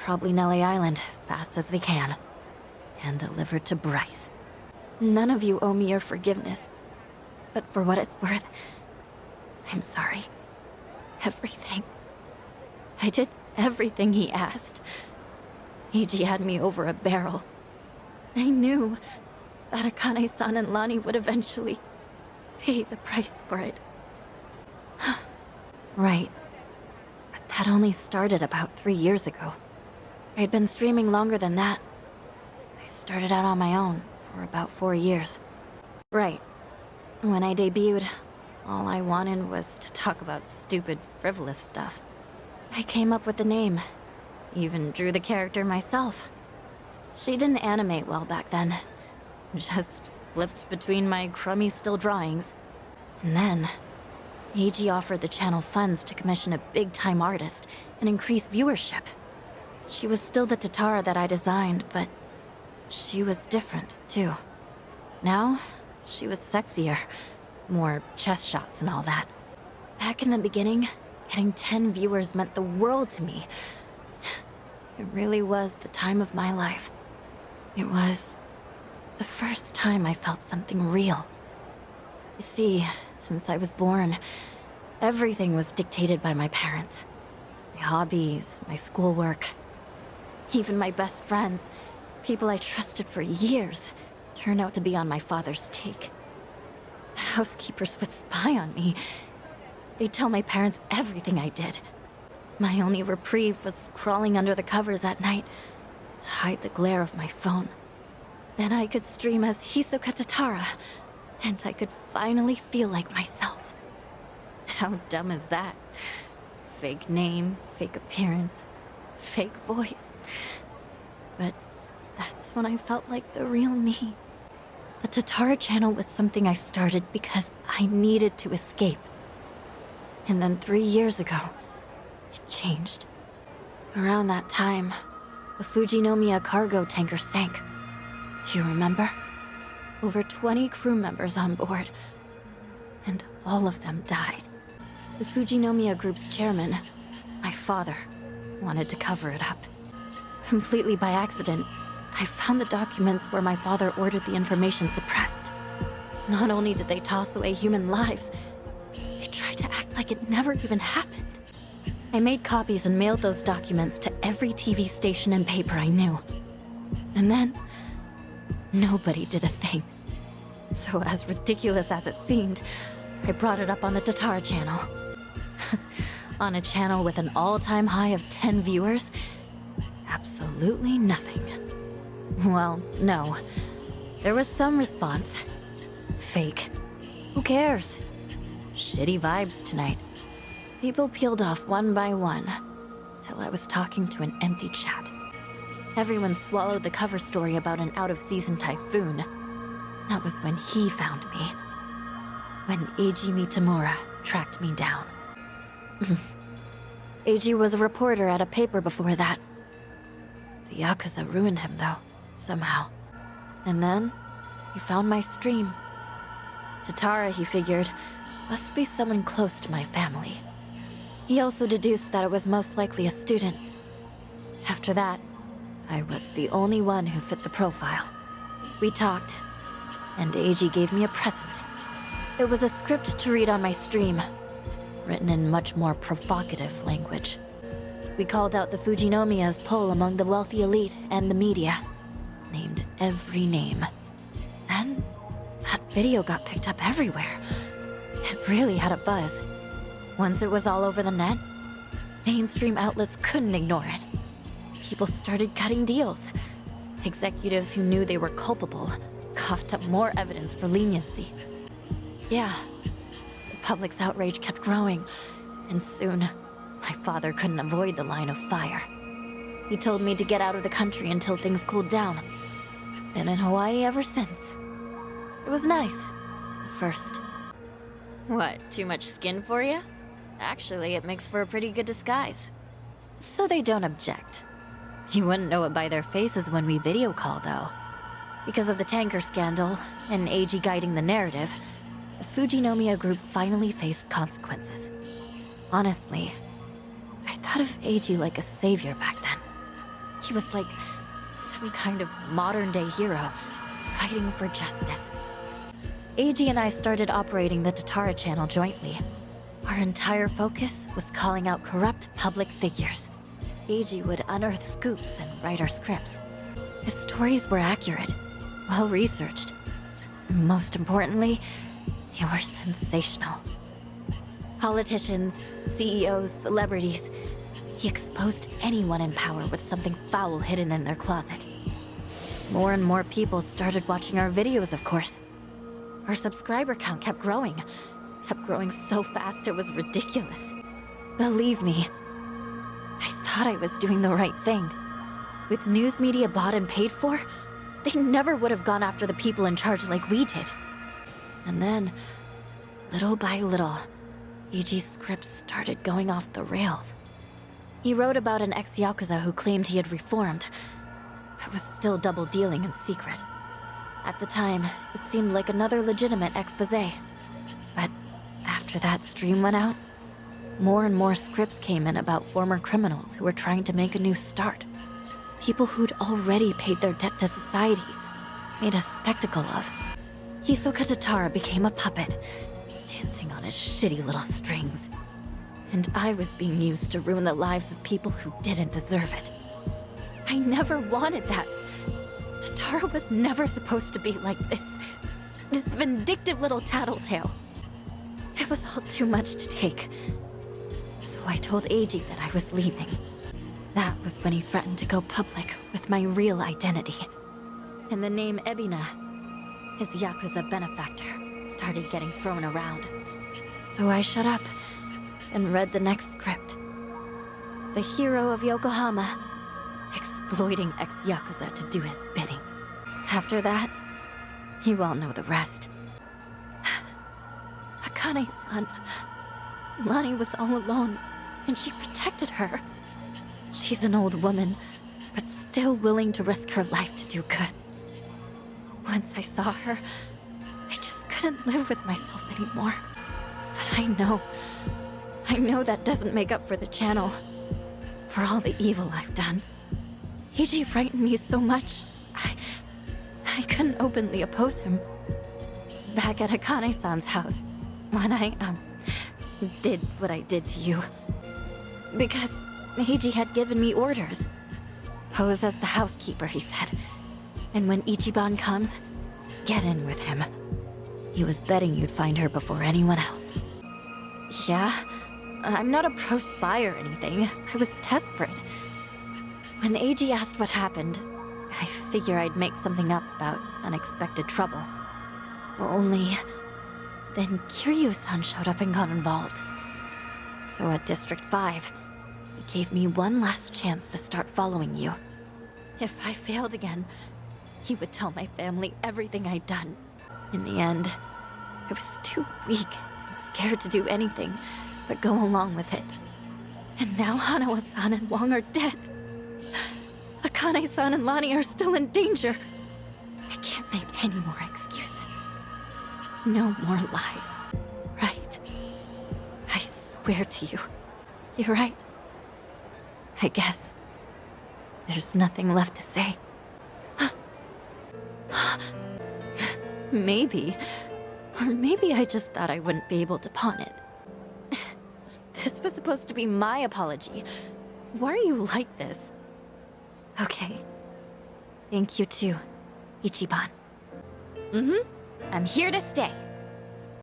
probably Nelly Island, fast as they can. And delivered to Bryce. None of you owe me your forgiveness. But for what it's worth, I'm sorry. Everything. I did everything he asked. Eiji had me over a barrel. I knew that Akane-san and Lani would eventually pay the price for it. Right. But that only started about 3 years ago. I'd been streaming longer than that. I started out on my own for about 4 years. Right. When I debuted, all I wanted was to talk about stupid, frivolous stuff. I came up with the name. Even drew the character myself. She didn't animate well back then. Just flipped between my crummy still drawings. And then, Eiji offered the channel funds to commission a big-time artist and increase viewership. She was still the Tatara that I designed, but she was different, too. Now, she was sexier. More chest shots and all that. Back in the beginning, getting 10 viewers meant the world to me. It really was the time of my life. It was the first time I felt something real. You see, since I was born, everything was dictated by my parents. My hobbies, my schoolwork. Even my best friends, people I trusted for years, turned out to be on my father's take. Housekeepers would spy on me. They'd tell my parents everything I did. My only reprieve was crawling under the covers at night to hide the glare of my phone. Then I could stream as Hisoka Tatara, and I could finally feel like myself. How dumb is that? Fake name, fake appearance, fake voice. But that's when I felt like the real me. The Tatara channel was something I started because I needed to escape. And then 3 years ago, it changed. Around that time, the Fujinomiya cargo tanker sank. Do you remember? Over 20 crew members on board. And all of them died. The Fujinomiya group's chairman, my father, wanted to cover it up. Completely by accident, I found the documents where my father ordered the information suppressed. Not only did they toss away human lives, they tried to act like it never even happened. I made copies and mailed those documents to every TV station and paper I knew. And then, nobody did a thing. So as ridiculous as it seemed, I brought it up on the Tatara channel. On a channel with an all-time high of 10 viewers, absolutely nothing. Well, no. There was some response. Fake. Who cares? Shitty vibes tonight. People peeled off one by one, till I was talking to an empty chat. Everyone swallowed the cover story about an out-of-season typhoon. That was when he found me. When Eiji Mitamura tracked me down. Eiji was a reporter at a paper before that. The Yakuza ruined him, though, somehow. And then, he found my stream. Tatara, he figured, must be someone close to my family. He also deduced that it was most likely a student. After that, I was the only one who fit the profile. We talked, and Eiji gave me a present. It was a script to read on my stream, written in much more provocative language. We called out the Fujinomiya's pull among the wealthy elite and the media, named every name. Then, that video got picked up everywhere. It really had a buzz. Once it was all over the net, mainstream outlets couldn't ignore it. People started cutting deals. Executives who knew they were culpable coughed up more evidence for leniency. Yeah, the public's outrage kept growing, and soon, my father couldn't avoid the line of fire. He told me to get out of the country until things cooled down. Been in Hawaii ever since. It was nice, at first. What, too much skin for you? Actually, it makes for a pretty good disguise. So they don't object. You wouldn't know it by their faces when we video call, though. Because of the tanker scandal, and Eiji guiding the narrative, the Fujinomiya group finally faced consequences. Honestly, I thought of Eiji like a savior back then. He was like some kind of modern-day hero, fighting for justice. Eiji and I started operating the Tatara channel jointly. Our entire focus was calling out corrupt public figures. Eiji would unearth scoops and write our scripts. His stories were accurate, well-researched. Most importantly, they were sensational. Politicians, CEOs, celebrities. He exposed anyone in power with something foul hidden in their closet. More and more people started watching our videos, of course. Our subscriber count kept growing so fast it was ridiculous. Believe me, I thought I was doing the right thing. With news media bought and paid for, they never would have gone after the people in charge like we did. And then, little by little, Eiji's scripts started going off the rails. He wrote about an ex-Yakuza who claimed he had reformed, but was still double-dealing in secret. At the time, it seemed like another legitimate exposé. But after that stream went out, more and more scripts came in about former criminals who were trying to make a new start. People who'd already paid their debt to society, made a spectacle of. Hisoka Tatara became a puppet, dancing on his shitty little strings. And I was being used to ruin the lives of people who didn't deserve it. I never wanted that. Tatara was never supposed to be like this vindictive little tattletale. It was all too much to take. So I told Eiji that I was leaving. That was when he threatened to go public with my real identity. And the name Echidna, his Yakuza benefactor, started getting thrown around. So I shut up and read the next script. The hero of Yokohama, exploiting ex-Yakuza to do his bidding. After that, you all know the rest. Akane-san, Lani was all alone, and she protected her. She's an old woman, but still willing to risk her life to do good. Once I saw her, I just couldn't live with myself anymore. But I know that doesn't make up for the channel, for all the evil I've done. Eiji frightened me so much, I couldn't openly oppose him. Back at Akane-san's house, when I, did what I did to you. Because Eiji had given me orders. Pose as the housekeeper, he said. And when Ichiban comes, get in with him. He was betting you'd find her before anyone else. Yeah, I'm not a pro-spy or anything. I was desperate. When Eiji asked what happened, I figure I'd make something up about unexpected trouble. Only, then Kiryu-san showed up and got involved. So at District 5, he gave me one last chance to start following you. If I failed again, he would tell my family everything I'd done. In the end, I was too weak and scared to do anything but go along with it. And now Hanawa-san and Wong are dead. Akane-san and Lani are still in danger. I can't make any more excuses. No more lies. Right. I swear to you. You're right. I guess there's nothing left to say. Maybe. Or maybe I just thought I wouldn't be able to pawn it. This was supposed to be my apology. Why are you like this? Okay. Thank you too, Ichiban. I'm here to stay.